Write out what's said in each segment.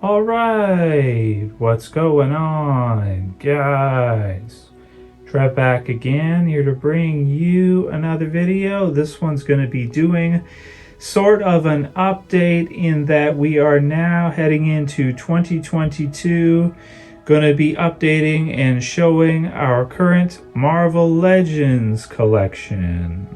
All right, what's going on, guys? Trev back again, here to bring you another video. This one's going to be doing sort of an update in that we are now heading into 2022. Going to be updating and showing our current Marvel Legends collection.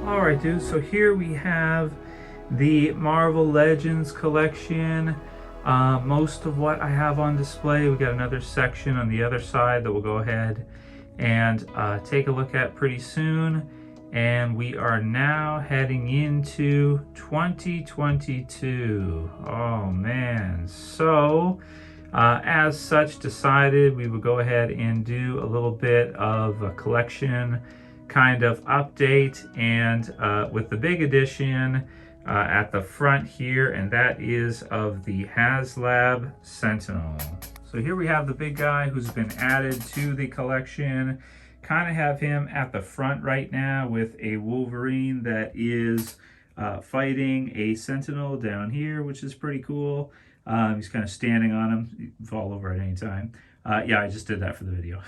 Alright, dude, so here we have the Marvel Legends collection. Most of what I have on display. We got another section on the other side that we'll go ahead and take a look at pretty soon. And we are now heading into 2022. Oh man. So, as such, decided we would go ahead and do a little bit of a collection kind of update, and with the big addition at the front here, and that is of the HasLab Sentinel. So here we have the big guy who's been added to the collection. Kind of have him at the front right now with a Wolverine that is fighting a Sentinel down here, which is pretty cool. He's kind of standing on him. You can fall over at any time. Yeah, I just did that for the video.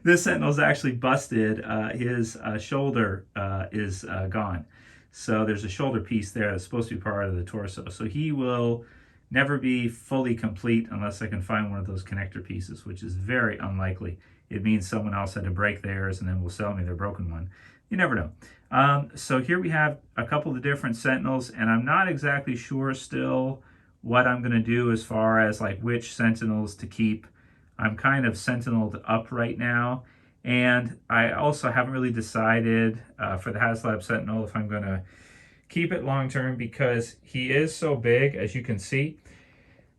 This Sentinel's actually busted. His shoulder is gone. So there's a shoulder piece there that's supposed to be part of the torso. So he will never be fully complete unless I can find one of those connector pieces, which is very unlikely. It means someone else had to break theirs and then will sell me their broken one. You never know. So here we have a couple of different Sentinels, and I'm not exactly sure still what I'm going to do as far as like which Sentinels to keep. I'm kind of Sentineled up right now, and I also haven't really decided for the HasLab Sentinel if I'm going to keep it long term, because he is so big, as you can see,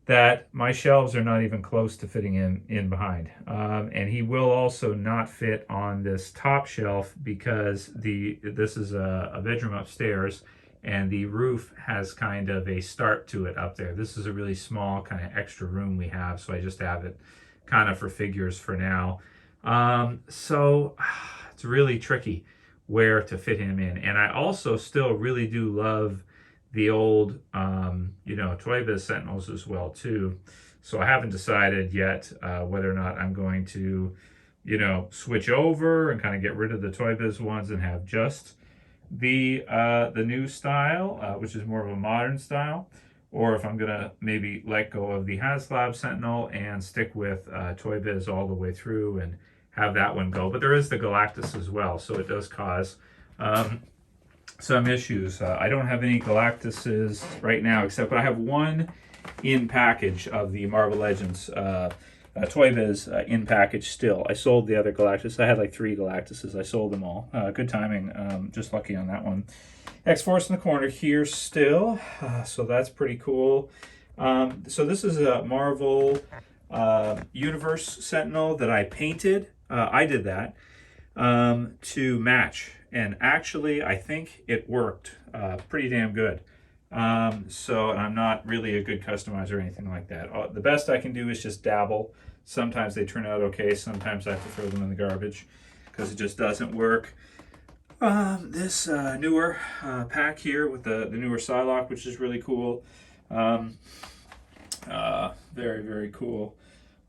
that my shelves are not even close to fitting in behind. And he will also not fit on this top shelf because this is a bedroom upstairs, and the roof has kind of a start to it up there. This is a really small kind of extra room we have, so I just have it kind of for figures for now. So it's really tricky where to fit him in. And I also still really do love the old, Toy Biz Sentinels as well too. So I haven't decided yet whether or not I'm going to, switch over and kind of get rid of the Toy Biz ones and have just the new style, which is more of a modern style, or if I'm gonna maybe let go of the HasLab Sentinel and stick with Toy Biz all the way through and have that one go. But there is the Galactus as well, so it does cause some issues. I don't have any Galactuses right now, except I have one in package of the Marvel Legends Toy Biz in package still. I sold the other Galactus. I had like 3 Galactuses. I sold them all. Good timing. Just lucky on that one. X-Force in the corner here still. So that's pretty cool. So this is a Marvel Universe Sentinel that I painted. I did that to match. And actually, I think it worked pretty damn good. So I'm not really a good customizer or anything like that. The best I can do is just dabble. Sometimes they turn out okay. Sometimes I have to throw them in the garbage because it just doesn't work. This newer pack here with the newer Psylocke, which is really cool. Very, very cool.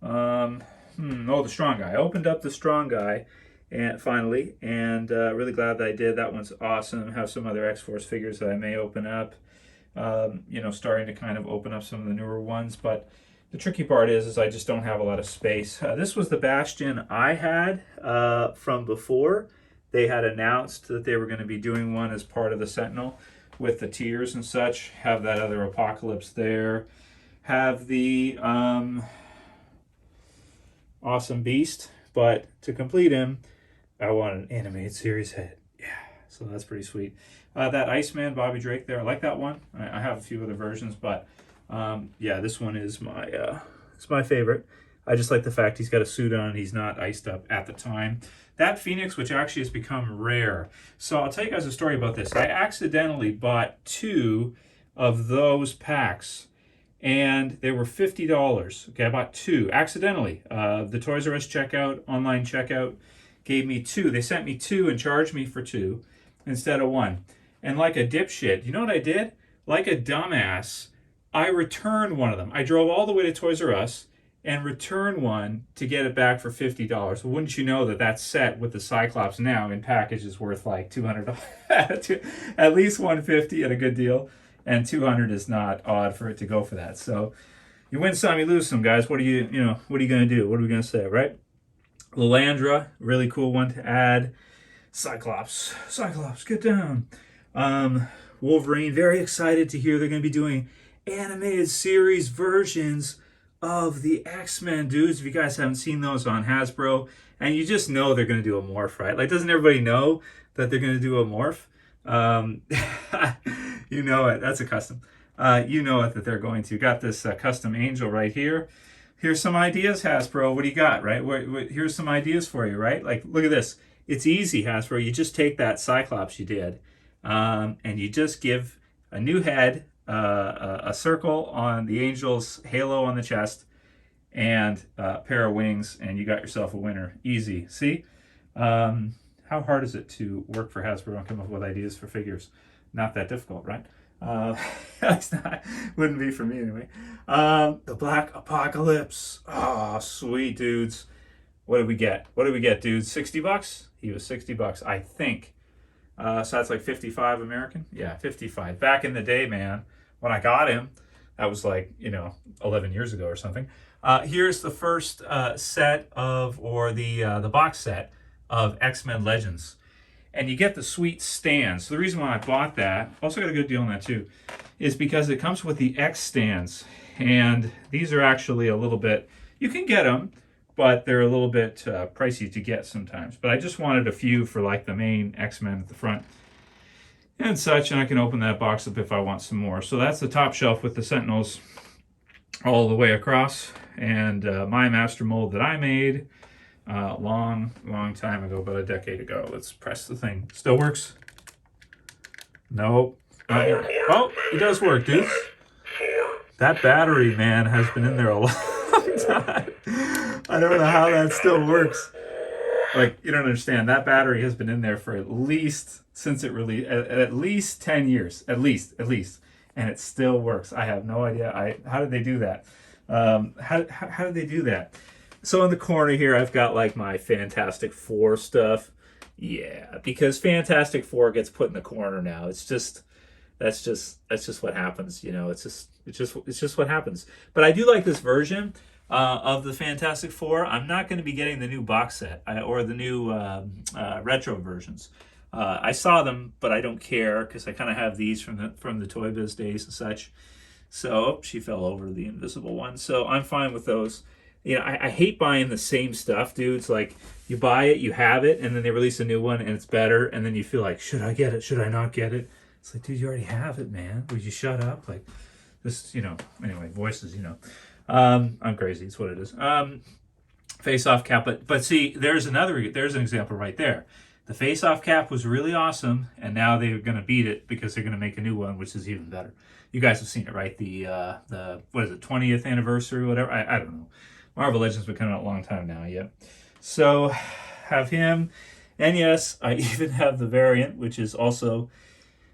Oh, the Strong Guy. I opened up the Strong Guy and finally, and really glad that I did. That one's awesome. Have some other X-Force figures that I may open up. Starting to kind of open up some of the newer ones, but the tricky part is I just don't have a lot of space. This was the Bastion I had from before. They had announced that they were going to be doing one as part of the Sentinel with the tiers and such. Have that other Apocalypse there. Have the awesome beast. But to complete him, I want an animated series head. Yeah, so that's pretty sweet. That Iceman Bobby Drake there, I like that one. I have a few other versions, but yeah, this one is it's my favorite. I just like the fact he's got a suit on. He's not iced up at the time. That Phoenix, which actually has become rare. So I'll tell you guys a story about this. I accidentally bought 2 of those packs, and they were $50. Okay, I bought 2 accidentally. The Toys R Us checkout, online checkout, gave me 2. They sent me 2 and charged me for 2 instead of 1. And like a dipshit, you know what I did? Like a dumbass, I returned one of them. I drove all the way to Toys R Us and returned one to get it back for $50. Well, wouldn't you know that that set with the Cyclops now in package is worth like $200, at least $150 at a good deal, and $200 is not odd for it to go for that. So you win some, you lose some, guys. What are you gonna do? What are we gonna say, right? Lilandra, really cool one to add. Cyclops, get down. Wolverine, very excited to hear they're gonna be doing animated series versions of the X-Men, dudes. If you guys haven't seen those on Hasbro, and you just know they're going to do a morph, right? Like, doesn't everybody know that they're going to do a morph? You know it. That's a custom. You know it that they're going to. Got this custom angel right here. Here's some ideas, Hasbro. What do you got, right? Here's some ideas for you, right? Like, look at this. It's easy, Hasbro. You just take that Cyclops you did, and you just give a new head, a circle on the angel's halo on the chest, and a pair of wings, and you got yourself a winner. Easy. See? How hard is it to work for Hasbro and come up with ideas for figures? Not that difficult, right? It's not. Wouldn't be for me anyway. The Black Apocalypse. Oh, sweet, dudes. What did we get? What did we get, dudes? $60? He was $60, I think. So that's like 55 American? Yeah, 55. Back in the day, man, when I got him, that was like, 11 years ago or something. Here's the first set of, or the box set of X-Men Legends. And you get the sweet stands. So the reason why I bought that, also got a good deal on that too, is because it comes with the X stands. And these are actually a little bit, you can get them, but they're a little bit pricey to get sometimes. But I just wanted a few for like the main X-Men at the front and such, and I can open that box up if I want some more. So that's the top shelf with the Sentinels all the way across, and my master mold that I made long time ago, about a decade ago. Let's press the thing. Still works? Nope. Oh, it does work, dude. That battery, man, has been in there a long time. I don't know how that still works. Like, you don't understand. That battery has been in there for at least, since it released, at least 10 years. At least. And it still works. I have no idea. How did they do that? How did they do that? So in the corner here, I've got like my Fantastic Four stuff. Yeah, because Fantastic Four gets put in the corner now. It's just, that's just what happens. It's just what happens. But I do like this version of the Fantastic Four. I'm not going to be getting the new box set or the new retro versions. I saw them, but I don't care because I kind of have these from the Toy Biz days and such. So she fell over, the invisible one. So I'm fine with those. I hate buying the same stuff, dude. It's like you buy it, you have it, and then they release a new one and it's better, and then you feel like, should I get it? Should I not get it? It's like, dude, you already have it, man. Would you shut up? Like, this, anyway, voices, I'm crazy. It's what it is. Face-off cap, but see, there's an example right there. The face-off cap was really awesome, and now they're going to beat it because they're going to make a new one, which is even better. You guys have seen it, right? The what is it, 20th anniversary, whatever? I don't know. Marvel Legends been coming out a long time now, yeah. So, have him. And yes, I even have the variant, which is also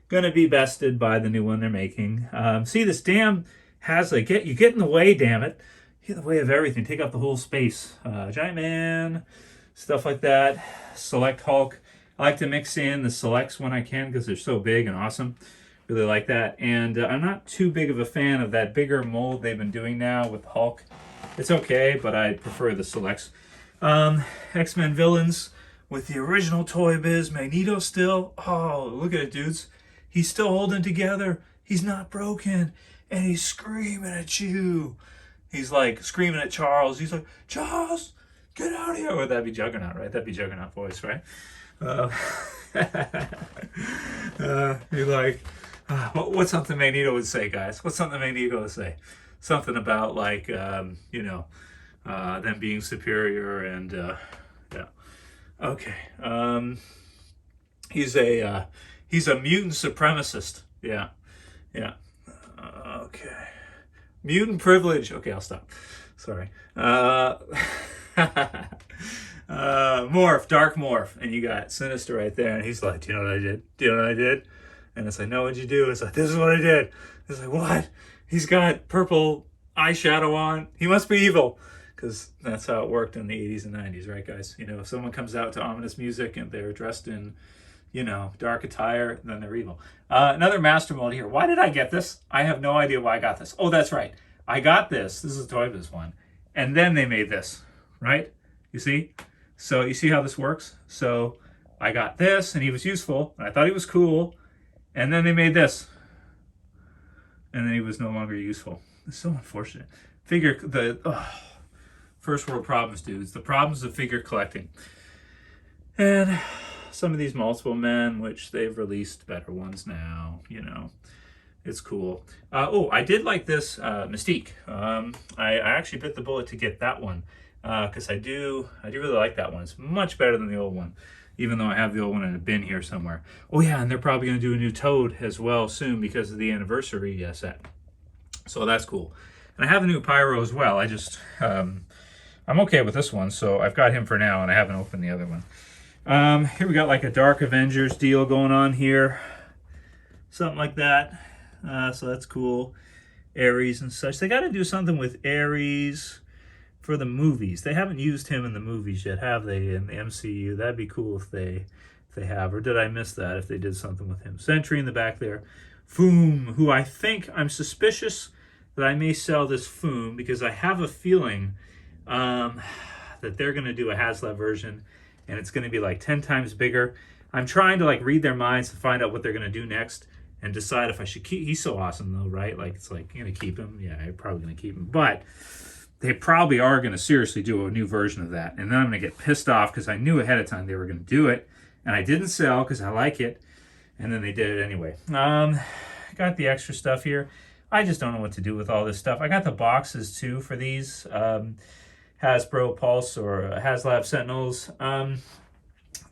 going to be bested by the new one they're making. See, this damn has you get in the way, damn it. You get in the way of everything. Take up the whole space. Giant Man, stuff like that. Select Hulk. I like to mix in the selects when I can because they're so big and awesome. Really like that. And I'm not too big of a fan of that bigger mold they've been doing now with Hulk. It's okay, but I prefer the selects. X-Men villains with the original Toy Biz. Magneto still. Oh, look at it, dudes. He's still holding together. He's not broken. And he's screaming at you. He's like screaming at Charles. He's like, Charles, Get out of here. Would that be Juggernaut, right? That'd be Juggernaut voice, right? Uh, you're like, what's something Magneto would say, guys? What's something Magneto would say? Something about like, you know, them being superior and yeah. Okay. He's a mutant supremacist. Yeah. Yeah. Okay. Mutant privilege. Okay, I'll stop. Sorry. Morph, dark morph, and you got Sinister right there, and he's like, "Do you know what I did? Do you know what I did?" And it's like, "No, what'd you do?" It's like, "This is what I did." It's like, "What?" He's got purple eyeshadow on. He must be evil, because that's how it worked in the 80s and 90s, right, guys? You know, if someone comes out to ominous music and they're dressed in, you know, dark attire, then they're evil. Another master mode here. Why did I get this? I have no idea why I got this. Oh, that's right. I got this. This is a Toy Biz one. And then they made this, right? You see? So you see how this works? So I got this, and he was useful, and I thought he was cool, and then they made this. And then he was no longer useful. It's so unfortunate. First world problems, dudes. The problems of figure collecting. And some of these multiple men, which they've released better ones now, you know. It's cool. I did like this Mystique. I actually bit the bullet to get that one because I do really like that one. It's much better than the old one, even though I have the old one in a bin here somewhere. Oh yeah, and they're probably going to do a new Toad as well soon because of the anniversary set. So that's cool. And I have a new Pyro as well. I just I'm okay with this one, so I've got him for now, and I haven't opened the other one. Here we got like a Dark Avengers deal going on here, something like that. So that's cool. Ares and such. They got to do something with Ares for the movies. They haven't used him in the movies yet, have they? In the MCU, that'd be cool if they have. Or did I miss that? If they did something with him. Sentry in the back there. Foom, who I'm suspicious that I may sell this Foom because I have a feeling that they're going to do a HasLab version, and it's going to be like 10 times bigger. I'm trying to like read their minds to find out what they're going to do next and decide if I should keep. He's so awesome though, right? Like, it's like, you're gonna keep him? Yeah, I'm probably gonna keep him. But they probably are gonna seriously do a new version of that. And then I'm gonna get pissed off because I knew ahead of time they were gonna do it. And I didn't sell because I like it. And then they did it anyway. Got the extra stuff here. I just don't know what to do with all this stuff. I got the boxes too for these Hasbro Pulse or HasLab Sentinels.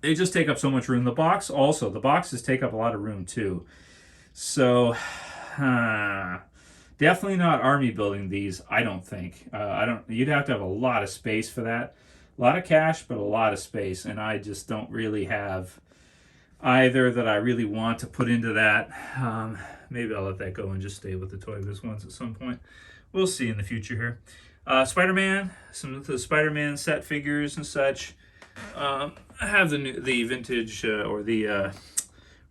They just take up so much room. The boxes take up a lot of room too. So, definitely not army building these, I don't think. You'd have to have a lot of space for that. A lot of cash, but a lot of space. And I just don't really have either that I really want to put into that. Maybe I'll let that go and just stay with the Toy Biz ones at some point. We'll see in the future here. Spider-Man, some of the Spider-Man set figures and such. I have the vintage or the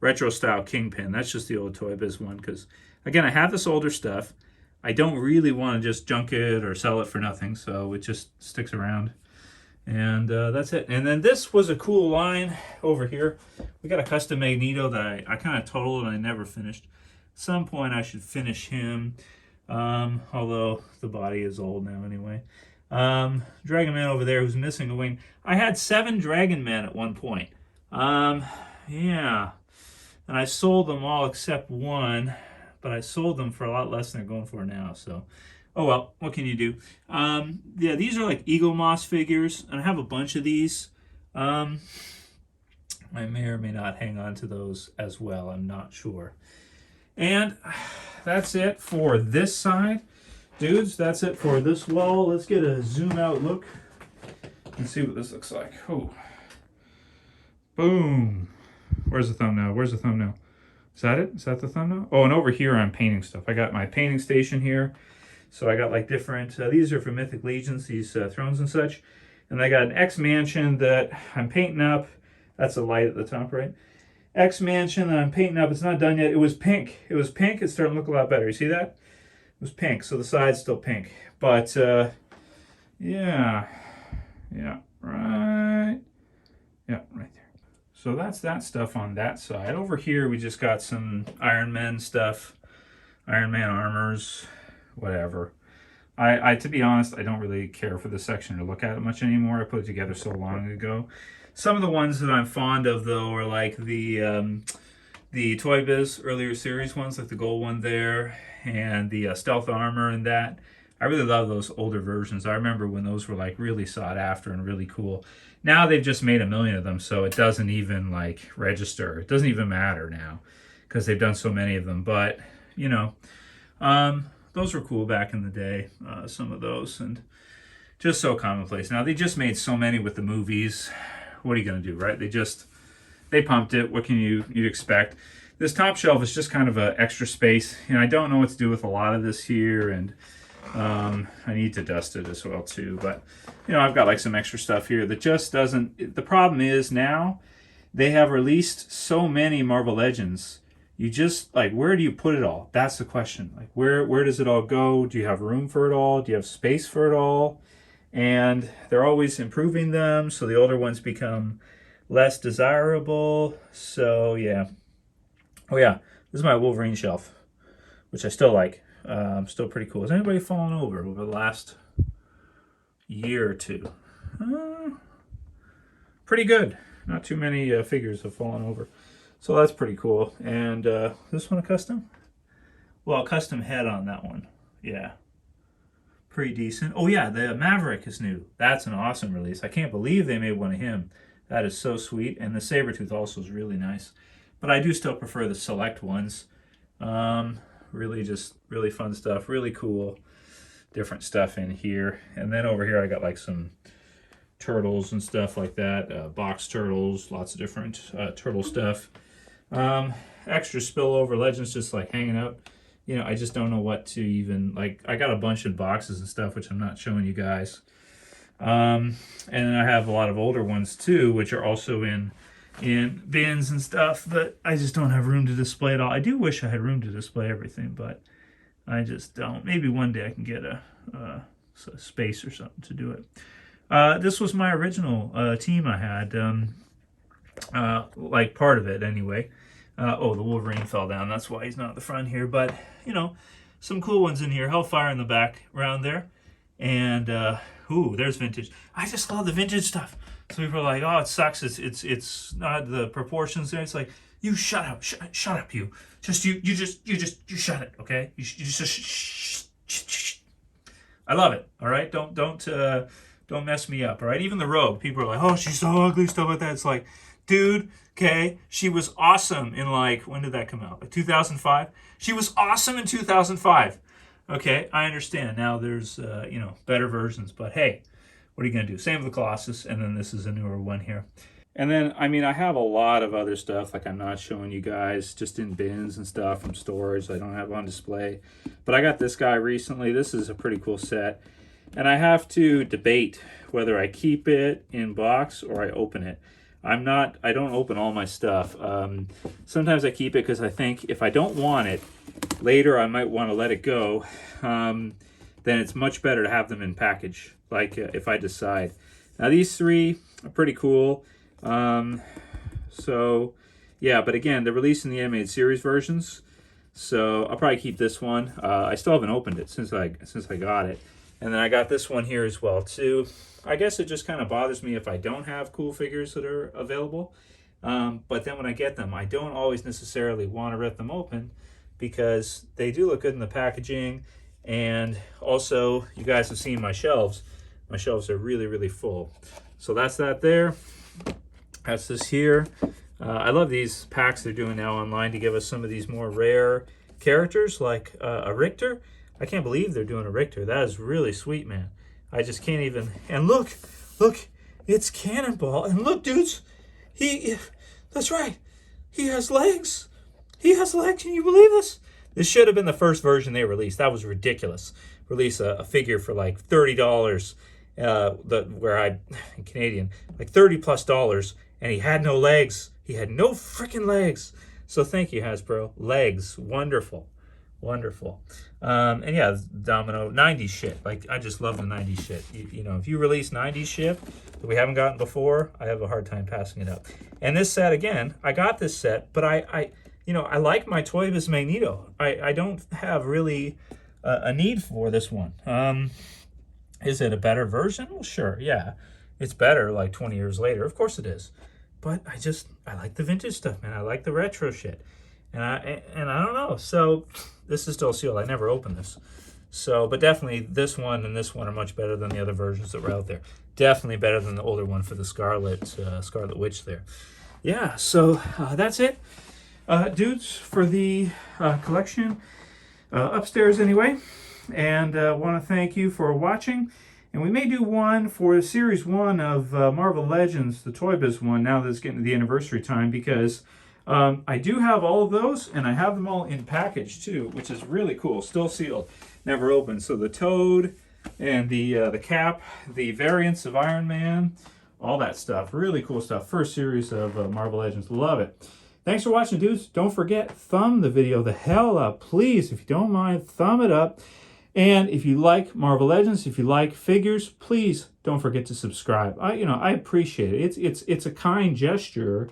retro style Kingpin. That's just the old Toy Biz one because, again, I have this older stuff. I don't really want to just junk it or sell it for nothing, so it just sticks around. And that's it. And then this was a cool line over here. We got a custom Magneto that I kind of totaled and I never finished. At some point I should finish him, although the body is old now anyway. Dragon Man over there who's missing a wing. I had 7 Dragon Men at one point. Yeah. And I sold them all except one, but I sold them for a lot less than they're going for now. So, oh well, what can you do? Yeah, these are like Eagle Moss figures, and I have a bunch of these. I may or may not hang on to those as well. I'm not sure. And that's it for this side. Dudes, that's it for this wall. Let's get a zoom out look and see what this looks like. Oh. Boom. Where's the thumbnail? Where's the thumbnail? Is that it? Is that the thumbnail? Oh, and over here I'm painting stuff. I got my painting station here. So I got like different, these are for Mythic Legions, these thrones and such. And I got an X Mansion that I'm painting up. That's a light at the top, right? X Mansion that I'm painting up. It's not done yet. It was pink. It was pink. It's starting to look a lot better. You see that? It was pink, so the side's still pink. But, yeah. Yeah, right. Yeah, right there. So that's that stuff on that side. Over here, we just got some Iron Man stuff. Iron Man armors, whatever. I to be honest, I don't really care for this section to look at it much anymore. I put it together so long ago. Some of the ones that I'm fond of though are like the Toy Biz earlier series ones, like the gold one there, and the stealth armor and that. I really love those older versions. I remember when those were like really sought after and really cool. Now they've just made a million of them, so it doesn't even like register. It doesn't even matter now because they've done so many of them. But you know, those were cool back in the day. Some of those, and just so commonplace. Now they just made so many with the movies. What are you gonna do, right? They pumped it. What can you'd expect? This top shelf is just kind of an extra space, and I don't know what to do with a lot of this here, and I need to dust it as well too. But you know, I've got like some extra stuff here that just doesn't. The problem is now they have released so many Marvel Legends. You just like, where do you put it all? That's the question. Like, where does it all go? Do you have room for it all? Do you have space for it all? And they're always improving them, so the older ones become less desirable. So yeah. Oh yeah, this is my Wolverine shelf, which I still like. Still pretty cool. Has anybody fallen over the last year or two? Pretty good. Not too many figures have fallen over. So that's pretty cool. And this one a custom? Well, a custom head on that one. Yeah. Pretty decent. Oh yeah, the Maverick is new. That's an awesome release. I can't believe they made one of him. That is so sweet. And the Sabretooth also is really nice. But I do still prefer the select ones. Really just really fun stuff. Really cool different stuff in here. And then over here I got like some turtles and stuff like that. Box turtles, lots of different turtle stuff. Extra spillover legends just like hanging out. You know, I just don't know what to even, like, I got a bunch of boxes and stuff, which I'm not showing you guys. And then I have a lot of older ones too, which are also in bins and stuff, but I just don't have room to display it all. I do wish I had room to display everything, but I just don't. Maybe one day I can get a space or something to do it. This was my original team I had, like part of it anyway. Oh, the Wolverine fell down. That's why he's not at the front here. But, you know, some cool ones in here. Hellfire in the back around there. And, ooh, there's vintage. I just love the vintage stuff. So people are like, oh, it sucks. It's not the proportions there. It's like, you shut up. Shut up, you. You shut it, okay? You just shh. I love it, all right? Don't mess me up, all right? Even the Rogue, people are like, oh, she's so ugly, stuff like that. It's like, dude, okay, she was awesome in like, when did that come out? Like 2005? She was awesome in 2005. Okay, I understand. Now there's, you know, better versions, but hey, what are you going to do? Same with the Colossus, and then this is a newer one here. And then, I mean, I have a lot of other stuff, like I'm not showing you guys, just in bins and stuff from stores. I don't have on display. But I got this guy recently. This is a pretty cool set. And I have to debate whether I keep it in box or I open it. I don't open all my stuff. Sometimes I keep it because I think if I don't want it, later I might want to let it go. Then it's much better to have them in package, like if I decide. Now these three are pretty cool. So yeah, but again, they're releasing the animated series versions. So I'll probably keep this one. I still haven't opened it since I got it. And then I got this one here as well too. I guess it just kind of bothers me if I don't have cool figures that are available. But then when I get them, I don't always necessarily want to rip them open because they do look good in the packaging. And also, you guys have seen my shelves. My shelves are really, really full. So that's that there. That's this here. I love these packs they're doing now online to give us some of these more rare characters like a Richter. I can't believe they're doing a Richter. That is really sweet, man. I just can't even. And look, it's Cannonball. And look, dudes, that's right. He has legs. He has legs. Can you believe this? This should have been the first version they released. That was ridiculous. Release a figure for like $30, in Canadian, like $30+, and he had no legs. He had no freaking legs. So thank you, Hasbro. Legs, wonderful. Wonderful. And yeah, Domino, 90s shit. Like, I just love the 90s shit. You know, if you release 90s shit that we haven't gotten before, I have a hard time passing it up. And this set, again, I got this set, but I like my Toy Biz Magneto. I don't have really a need for this one. Is it a better version? Well, sure, yeah. It's better like 20 years later. Of course it is. But I like the vintage stuff, man. I like the retro shit. And I don't know. So this is still sealed. I never opened this. So, but definitely this one and this one are much better than the other versions that were out there. Definitely better than the older one for the Scarlet Witch there. Yeah, so that's it, dudes, for the collection upstairs anyway. And want to thank you for watching. And we may do one for Series 1 of Marvel Legends, the Toy Biz one, now that it's getting to the anniversary time, because I do have all of those, and I have them all in package too, which is really cool. Still sealed, never opened. So the Toad and the Cap, the variants of Iron Man, all that stuff. Really cool stuff. First series of Marvel Legends. Love it. Thanks for watching, dudes. Don't forget, thumb the video the hell up. Please, if you don't mind, thumb it up. And if you like Marvel Legends, if you like figures, please don't forget to subscribe. I appreciate it. It's a kind gesture,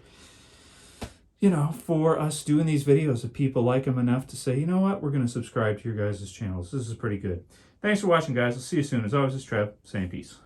for us doing these videos if people like them enough to say, you know what, we're going to subscribe to your guys' channels. This is pretty good. Thanks for watching, guys. I'll see you soon. As always, it's Trev saying peace.